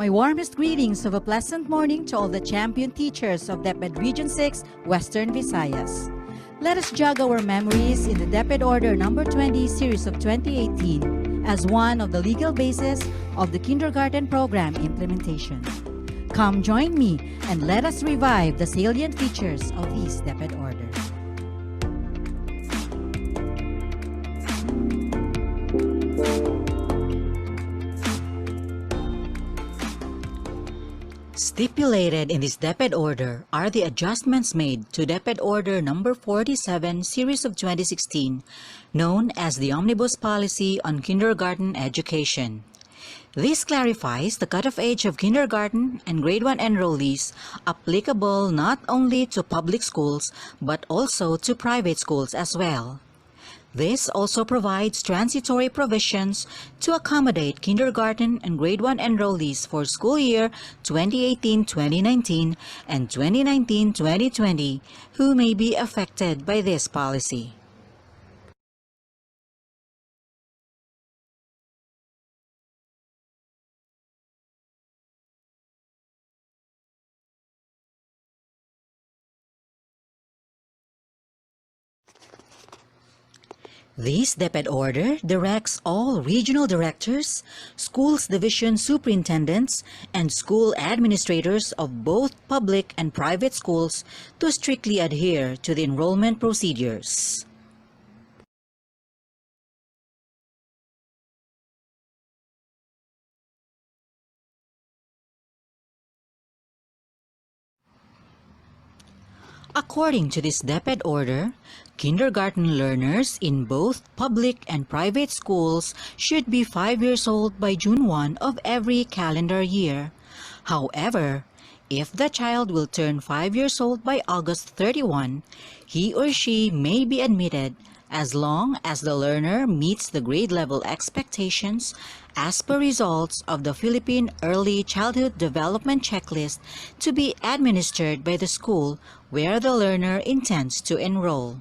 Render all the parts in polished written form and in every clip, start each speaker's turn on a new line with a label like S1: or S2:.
S1: My warmest greetings of a pleasant morning to all the champion teachers of DAP Ed Region 6, Western Visayas. Let us jog our memories in the DAP Ed Order number 20 series of 2018 as one of the legal basis of the kindergarten program implementation. Come join me and let us revive the salient features of these DAP Ed Order. Stipulated in this DAP Ed Order are the adjustments made to DAP Ed Order number 47, series of 2016, known as the Omnibus Policy on Kindergarten Education. This clarifies the cutoff age of kindergarten and grade 1 enrollees applicable not only to public schools but also to private schools as well. This also provides transitory provisions to accommodate kindergarten and grade 1 enrollees for school year 2018-2019 and 2019-2020 who may be affected by this policy. This DAP Ed Order directs all regional directors, schools division superintendents, and school administrators of both public and private schools to strictly adhere to the enrollment procedures. According to this DAP Ed Order, kindergarten learners in both public and private schools should be 5 years old by June 1 of every calendar year. However, if the child will turn 5 years old by August 31, he or she may be admitted as long as the learner meets the grade level expectations as per results of the Philippine Early Childhood Development Checklist to be administered by the school where the learner intends to enroll.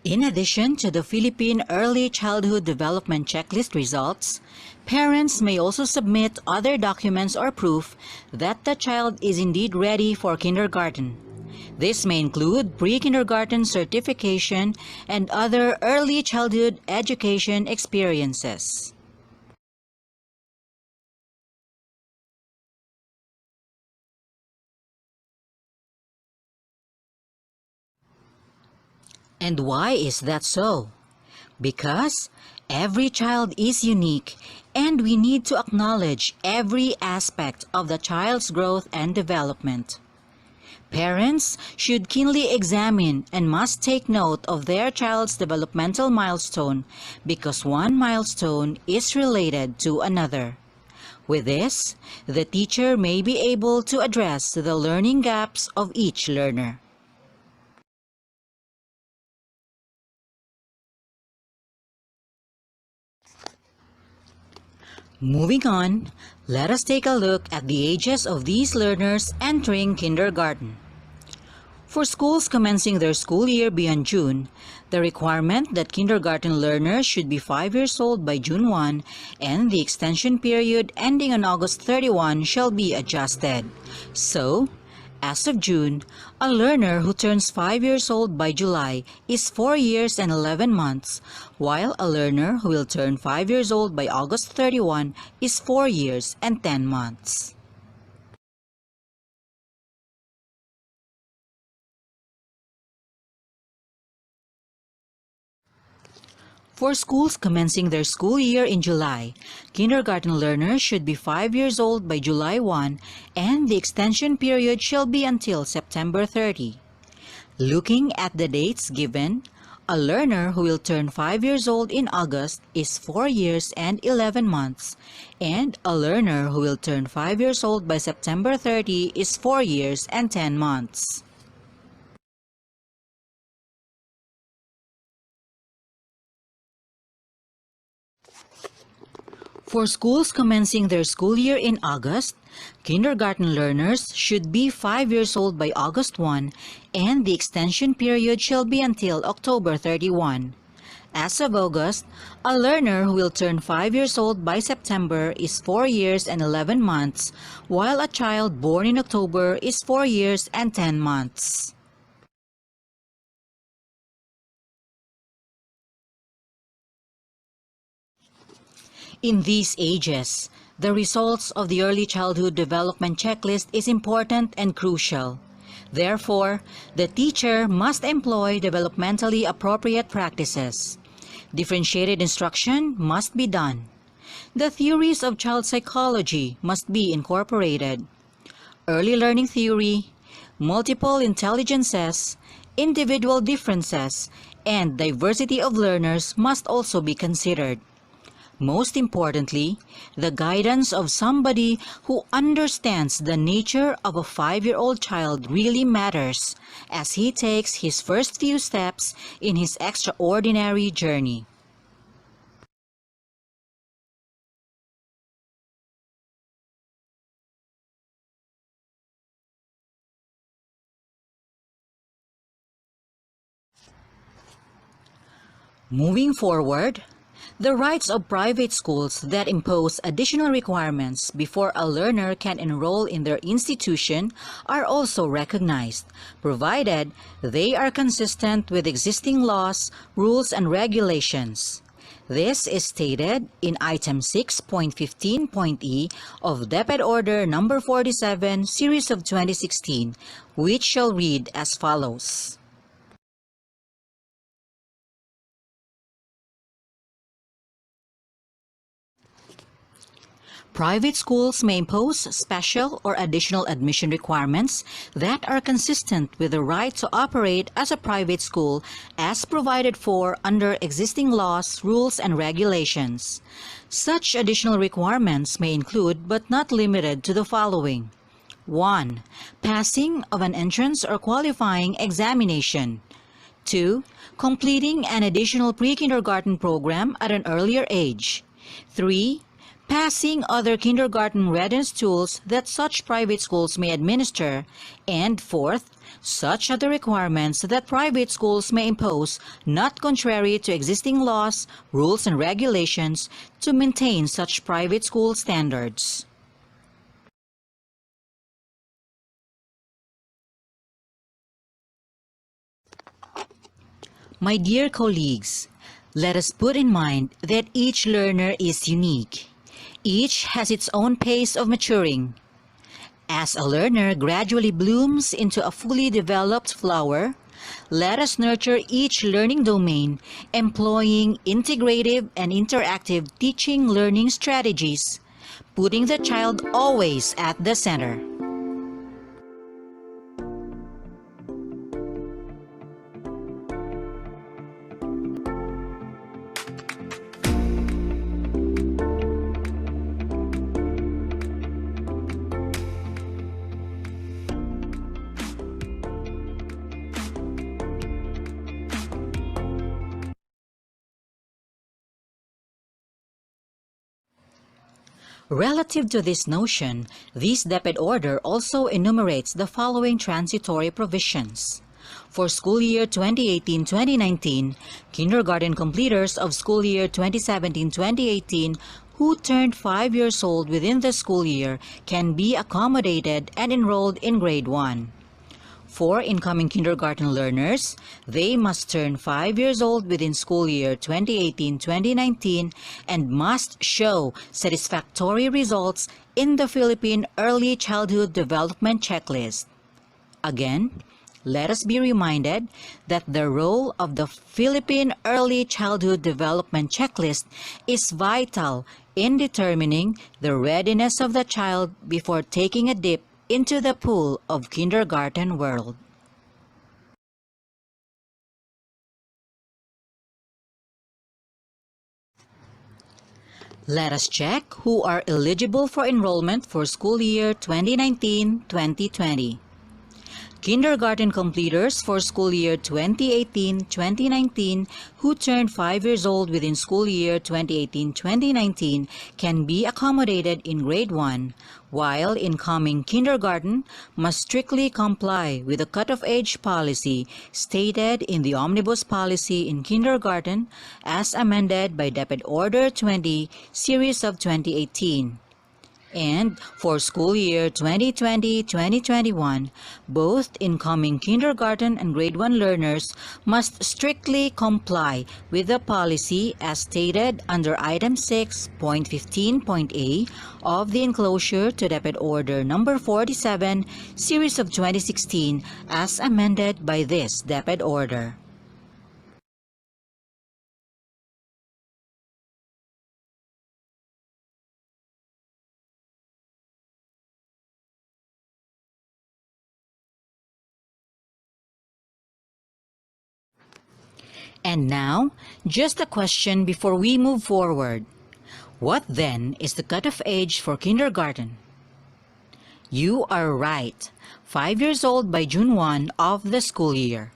S1: In addition to the Philippine Early Childhood Development Checklist results, parents may also submit other documents or proof that the child is indeed ready for kindergarten. This may include pre-kindergarten certification and other early childhood education experiences. And why is that so? Because every child is unique and we need to acknowledge every aspect of the child's growth and development. Parents should keenly examine and must take note of their child's developmental milestone because one milestone is related to another. With this, the teacher may be able to address the learning gaps of each learner. Moving on, let us take a look at the ages of these learners entering kindergarten. For schools commencing their school year beyond June, the requirement that kindergarten learners should be 5 years old by June 1 and the extension period ending on August 31 shall be adjusted. So, as of June, a learner who turns 5 years old by July is 4 years and 11 months, while a learner who will turn 5 years old by August 31 is 4 years and 10 months. For schools commencing their school year in July, kindergarten learners should be 5 years old by July 1 and the extension period shall be until September 30. Looking at the dates given, a learner who will turn 5 years old in August is 4 years and 11 months, and a learner who will turn 5 years old by September 30 is 4 years and 10 months. For schools commencing their school year in August, kindergarten learners should be 5 years old by August 1, and the extension period shall be until October 31. As of August, a learner who will turn 5 years old by September is 4 years and 11 months, while a child born in October is 4 years and 10 months. In these ages, the results of the Early Childhood Development Checklist is important and crucial. Therefore, the teacher must employ developmentally appropriate practices. Differentiated instruction must be done. The theories of child psychology must be incorporated. Early learning theory, multiple intelligences, individual differences, and diversity of learners must also be considered. Most importantly, the guidance of somebody who understands the nature of a 5-year-old child really matters as he takes his first few steps in his extraordinary journey. Moving forward, the rights of private schools that impose additional requirements before a learner can enroll in their institution are also recognized, provided they are consistent with existing laws, rules, and regulations. This is stated in Item 6.15.e of DepEd Order No. 47, Series of 2016, which shall read as follows. Private schools may impose special or additional admission requirements that are consistent with the right to operate as a private school as provided for under existing laws, rules, and regulations. Such additional requirements may include but not limited to the following. 1. Passing of an entrance or qualifying examination. 2. Completing an additional pre-kindergarten program at an earlier age. 3. Passing other kindergarten readiness tools that such private schools may administer, and 4th, such other requirements that private schools may impose not contrary to existing laws, rules, and regulations to maintain such private school standards. My dear colleagues, let us put in mind that each learner is unique. Each has its own pace of maturing. As a learner gradually blooms into a fully developed flower, let us nurture each learning domain, employing integrative and interactive teaching learning strategies, putting the child always at the center. Relative to this notion, this DepEd order also enumerates the following transitory provisions. For school year 2018-2019, kindergarten completers of school year 2017-2018 who turned 5 years old within the school year can be accommodated and enrolled in grade 1. For incoming kindergarten learners, they must turn 5 years old within school year 2018-2019 and must show satisfactory results in the Philippine Early Childhood Development Checklist. Again, let us be reminded that the role of the Philippine Early Childhood Development Checklist is vital in determining the readiness of the child before taking a dip into the pool of kindergarten world. Let us check who are eligible for enrollment for school year 2019-2020. Kindergarten completers for school year 2018-2019 who turned 5 years old within school year 2018-2019 can be accommodated in grade 1, while incoming kindergarten must strictly comply with the cutoff age policy stated in the Omnibus Policy in Kindergarten as amended by DepEd Order 20, Series of 2018. And for school year 2020-2021, both incoming kindergarten and grade 1 learners must strictly comply with the policy as stated under item 6.15.a of the enclosure to DepEd Order number 47, series of 2016 as amended by this DepEd Order. And now, just a question before we move forward. What then is the cutoff age for kindergarten? You are right, 5 years old by June 1 of the school year.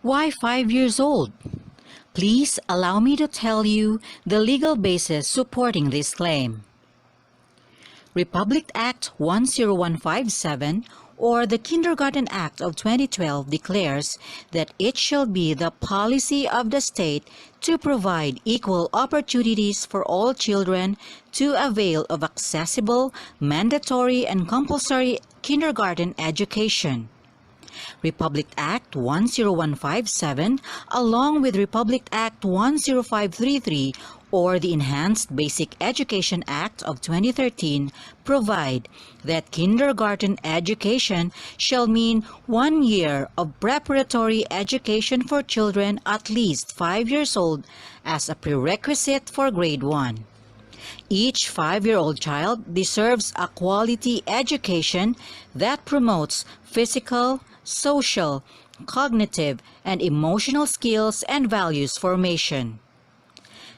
S1: Why 5 years old? Please allow me to tell you the legal basis supporting this claim. Republic Act 10157 or the Kindergarten Act of 2012 declares that it shall be the policy of the state to provide equal opportunities for all children to avail of accessible, mandatory, and compulsory kindergarten education. Republic Act 10157 along with Republic Act 10533 or the Enhanced Basic Education Act of 2013 provide that kindergarten education shall mean 1 year of preparatory education for children at least 5 years old as a prerequisite for grade 1. Each 5-year-old child deserves a quality education that promotes physical, social, cognitive, and emotional skills and values formation.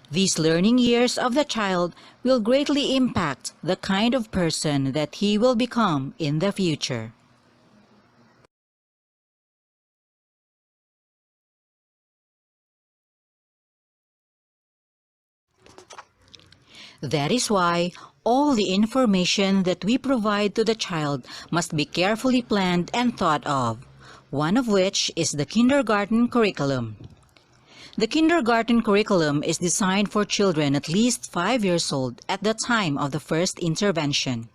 S1: These learning years of the child will greatly impact the kind of person that he will become in the future. That is why all the information that we provide to the child must be carefully planned and thought of, one of which is the kindergarten curriculum. The kindergarten curriculum is designed for children at least 5 years old at the time of the first intervention.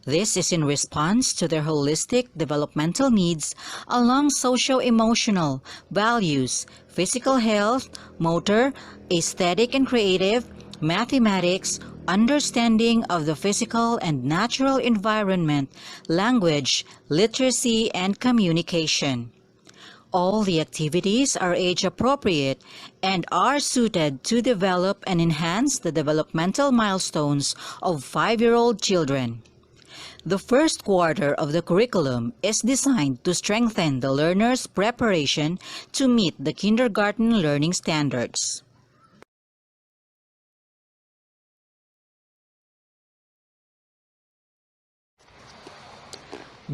S1: This is in response to their holistic developmental needs along socio-emotional, values, physical health, motor, aesthetic and creative, mathematics, understanding of the physical and natural environment, language, literacy, and communication. All the activities are age-appropriate and are suited to develop and enhance the developmental milestones of 5-year-old children. The first quarter of the curriculum is designed to strengthen the learner's preparation to meet the kindergarten learning standards.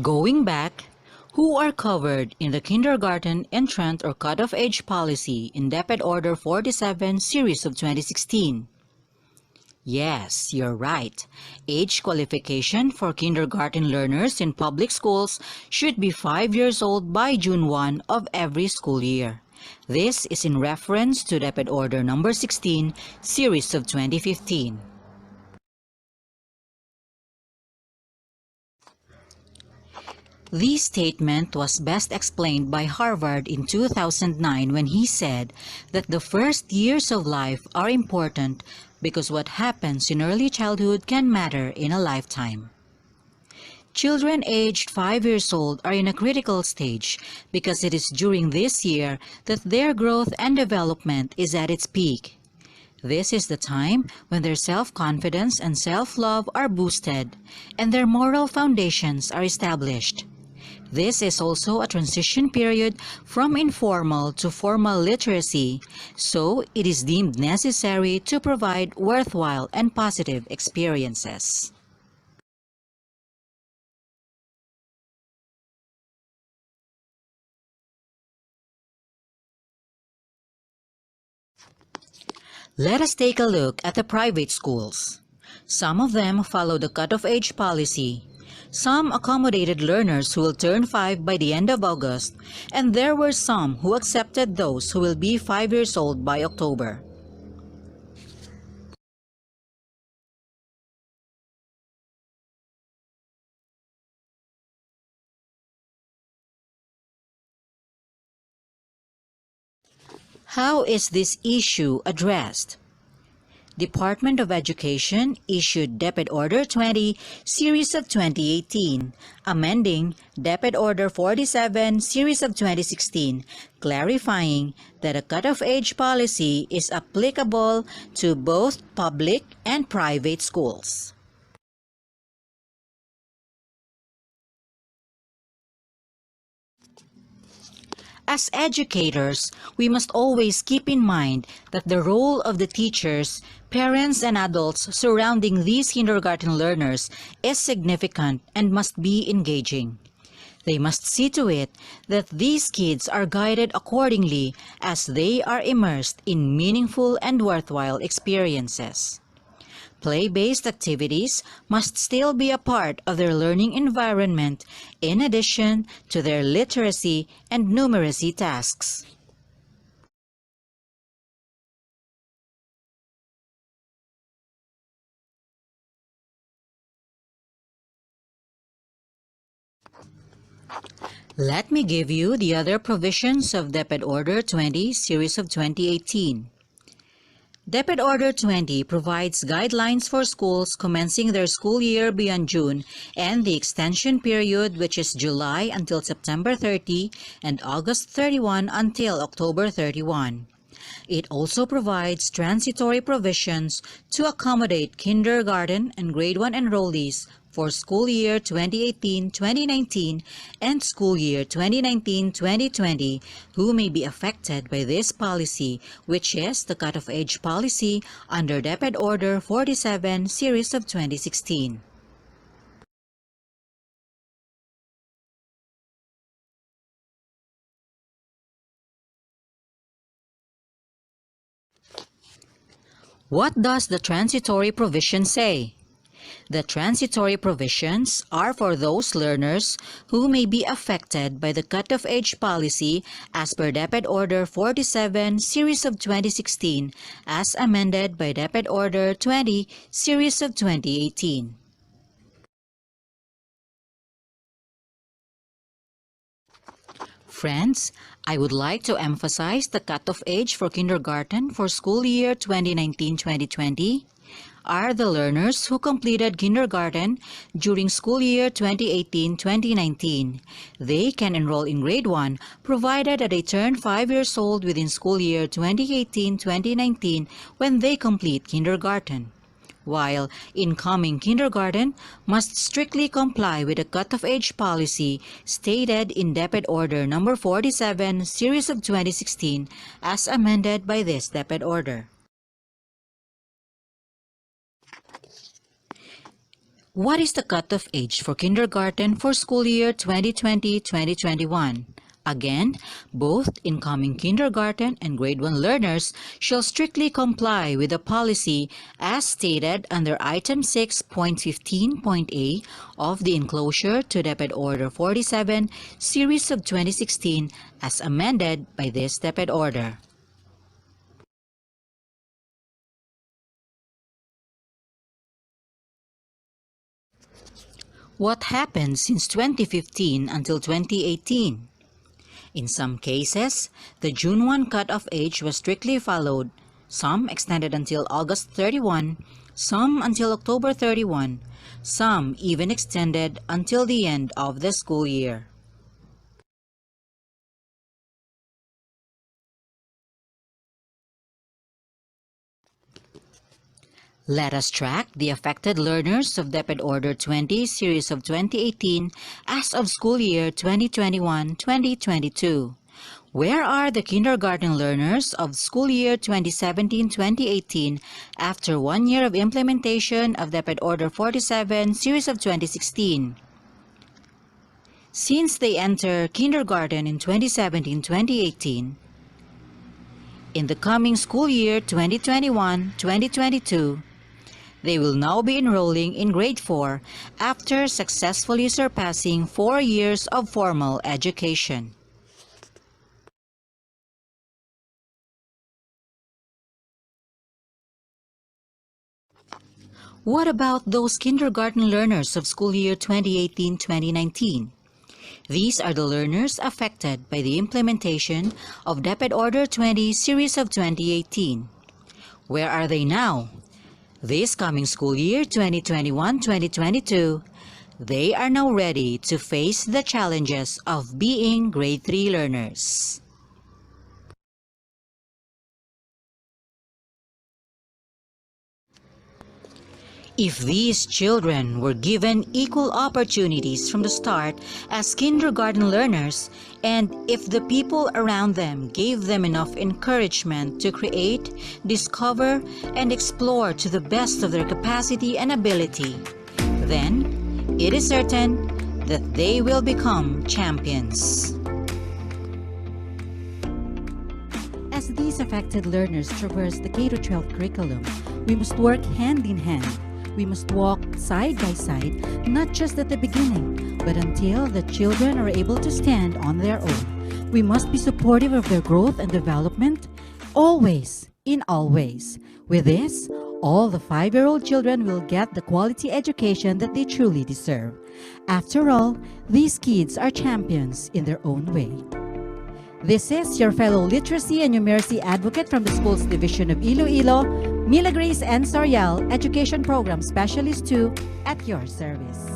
S1: Going back, who are covered in the kindergarten entrant or cutoff age policy in DepEd Order 47 series of 2016? Yes, you're right. Age qualification for kindergarten learners in public schools should be 5 years old by June 1 of every school year. This is in reference to DepEd Order number 16, series of 2015. This statement was best explained by Harvard in 2009 when he said that the first years of life are important because what happens in early childhood can matter in a lifetime. Children aged 5 years old are in a critical stage because it is during this year that their growth and development is at its peak. This is the time when their self-confidence and self-love are boosted and their moral foundations are established. This is also a transition period from informal to formal literacy, so it is deemed necessary to provide worthwhile and positive experiences. Let us take a look at the private schools. Some of them follow the cutoff age policy. Some accommodated learners who will turn 5 by the end of August, and there were some who accepted those who will be 5 years old by October. How is this issue addressed? Department of Education issued DepEd Order 20, Series of 2018, amending DepEd Order 47, Series of 2016, clarifying that a cutoff age policy is applicable to both public and private schools. As educators, we must always keep in mind that the role of the teachers, parents, and adults surrounding these kindergarten learners is significant and must be engaging. They must see to it that these kids are guided accordingly as they are immersed in meaningful and worthwhile experiences. Play-based activities must still be a part of their learning environment in addition to their literacy and numeracy tasks. Let me give you the other provisions of DepEd Order 20, Series of 2018. DepEd Order 20 provides guidelines for schools commencing their school year beyond June and the extension period, which is July until September 30 and August 31 until October 31. It also provides transitory provisions to accommodate kindergarten and grade 1 enrollees for school year 2018-2019 and school year 2019-2020 who may be affected by this policy, which is the cutoff age policy under DepEd Order 47, Series of 2016. What does the transitory provision say? The transitory provisions are for those learners who may be affected by the cutoff age policy as per DepEd Order 47, Series of 2016, as amended by DepEd Order 20, Series of 2018. Friends, I would like to emphasize the cutoff age for kindergarten for school year 2019-2020 are the learners who completed kindergarten during school year 2018-2019. They can enroll in grade 1 provided that they turn 5 years old within school year 2018-2019 when they complete kindergarten, while incoming kindergarten must strictly comply with the cutoff age policy stated in DepEd Order number 47, Series of 2016, as amended by this DepEd Order. What is the cutoff age for kindergarten for school year 2020-2021? Again, both incoming kindergarten and grade 1 learners shall strictly comply with the policy as stated under Item 6.15.a of the enclosure to DepEd Order 47, Series of 2016, as amended by this DepEd Order. What happened since 2015 until 2018? In some cases, the June 1 cutoff age was strictly followed, some extended until August 31, some until October 31, some even extended until the end of the school year. Let us track the affected learners of DepEd Order 20 Series of 2018 as of school year 2021-2022. Where are the kindergarten learners of school year 2017-2018 after 1 year of implementation of DepEd Order 47 Series of 2016? Since they enter kindergarten in 2017-2018, in the coming school year 2021-2022, they will now be enrolling in grade 4 after successfully surpassing 4 years of formal education. What about those kindergarten learners of school year 2018-2019? These are the learners affected by the implementation of DepEd Order 20 Series of 2018. Where are they now? This coming school year 2021-2022, they are now ready to face the challenges of being grade 3 learners. If these children were given equal opportunities from the start as kindergarten learners, and if the people around them gave them enough encouragement to create, discover, and explore to the best of their capacity and ability, then it is certain that they will become champions. As these affected learners traverse the K-12 curriculum, we must work hand in hand. We must walk side by side, not just at the beginning, but until the children are able to stand on their own. We must be supportive of their growth and development, always, in all ways. With this, all the 5-year-old children will get the quality education that they truly deserve. After all, these kids are champions in their own way. This is your fellow literacy and numeracy advocate from the Schools Division of Iloilo, Mila Grace N. Sorial, Education Program Specialist 2, at your service.